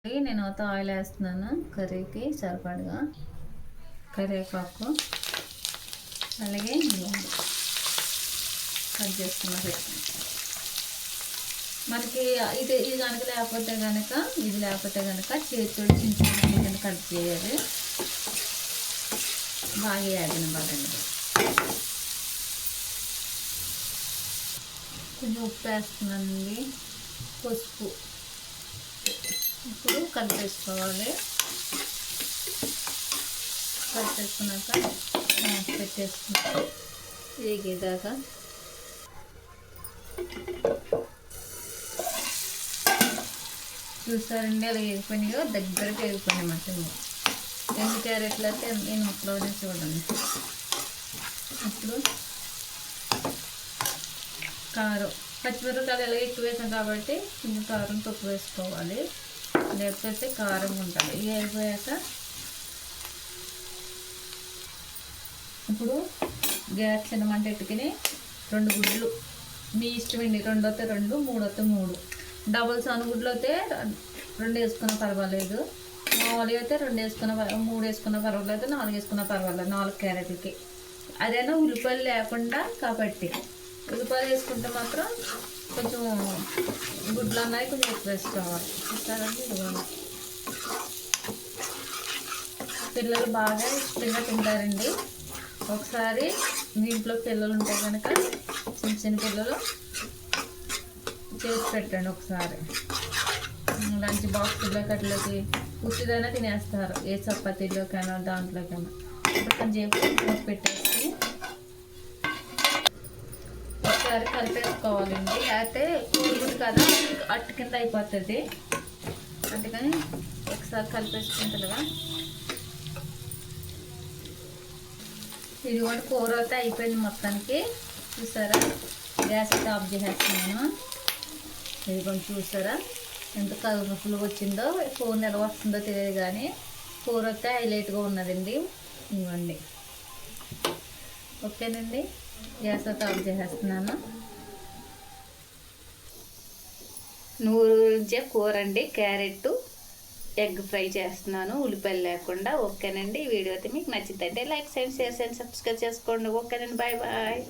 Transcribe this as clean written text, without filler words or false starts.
నేను అయితే ఆయిల్ వేస్తున్నాను కర్రీకి సరిపడగా కరివేపాకు అలాగే కట్ చేసుకున్న మనకి ఇది కనుక లేకపోతే కనుక చేతితో చిన్న చిన్న కట్ చేయాలి బాగా వేయాలి బాగండి కొంచెం ఉప్పు వేస్తున్నానండి పసుపు ఇప్పుడు కలిపేసుకోవాలి కలిపేసుకున్నాక పెట్టేసుకుంటాం వేగేదాకా చూసారండి అలా వేగిపోయినాయో దగ్గరకు వేగిపోయినాయి మటన్ 2 క్యారెట్లు అయితే నేను ముక్కలోనే చూడండి ఇప్పుడు కారం పచ్చిమిరపకాయలు ఎలా ఎక్కువ వేసాం కాబట్టి కొంచెం కారం తక్కువ వేసుకోవాలి లేకపోతే కారం ఉంటుంది ఇవి అయిపోయాక ఇప్పుడు గ్యాస్ చిన్న మంట పెట్టుకుని 2 గుడ్లు మీ ఇష్టమండి 2 అయితే 2 3 అయితే 3 డబుల్ సన్ గుడ్లు అయితే 2 వేసుకున్నా పర్వాలేదు మామూలుగా అయితే 2 వేసుకున్న 3 వేసుకున్న పర్వాలేదు 4 వేసుకున్న పర్వాలేదు 4 క్యారెట్లకి అదైనా ఉల్లిపాయలు లేకుండా కాబట్టి ఉల్లిపాయలు వేసుకుంటే మాత్రం కొంచెం గుడ్లు అన్నవి కొంచెం ఎక్కువ వేసుకోవాలి చూస్తారండి ఇదిగోండి పిల్లలు బాగా ఇష్టంగా తింటారండి ఒకసారి మీ ఇంట్లో పిల్లలు ఉంటే కనుక చిన్న పిల్లలు చేసి పెట్టండి ఒకసారి లంచ్ బాక్స్లో కట్లకి ఉత్తిదైనా తినేస్తారు ఏ చపాతీలోకైనా దాంట్లోకైనా ఇప్పుడు కొంచెం మూత పెట్టేసి ఒకసారి కలిపేసుకోవాలండి అయితే కూరగుడ్డు కదా అట్టు కింద అయిపోతుంది అందుకని ఒకసారి కలిపేసుకుంటుందిగా ఇదిగోండి కూర అయితే అయిపోయింది మొత్తానికి చూసారా గ్యాస్ అయితే ఆఫ్ చేసేస్తున్నాను ఇదిగోండి చూసారా ఎంత కలర్ఫుల్గా వచ్చిందో ఫోన్ ఎలా వస్తుందో తెలియదు కానీ కూర అయితే హైలైట్గా ఉన్నదండి ఇవ్వండి ఓకేనండి గ్యాస్ అయితే ఆఫ్ చేసేస్తున్నాను నూరుంచే కూర అండి క్యారెట్ ఎగ్ ఫ్రై చేస్తున్నాను ఉల్లిపాయలు లేకుండా ఓకేనండి ఈ వీడియో అయితే మీకు నచ్చిందంటే లైక్ చేయండి షేర్ చేయండి సబ్స్క్రైబ్ చేసుకోండి ఓకేనండి బాయ్ బాయ్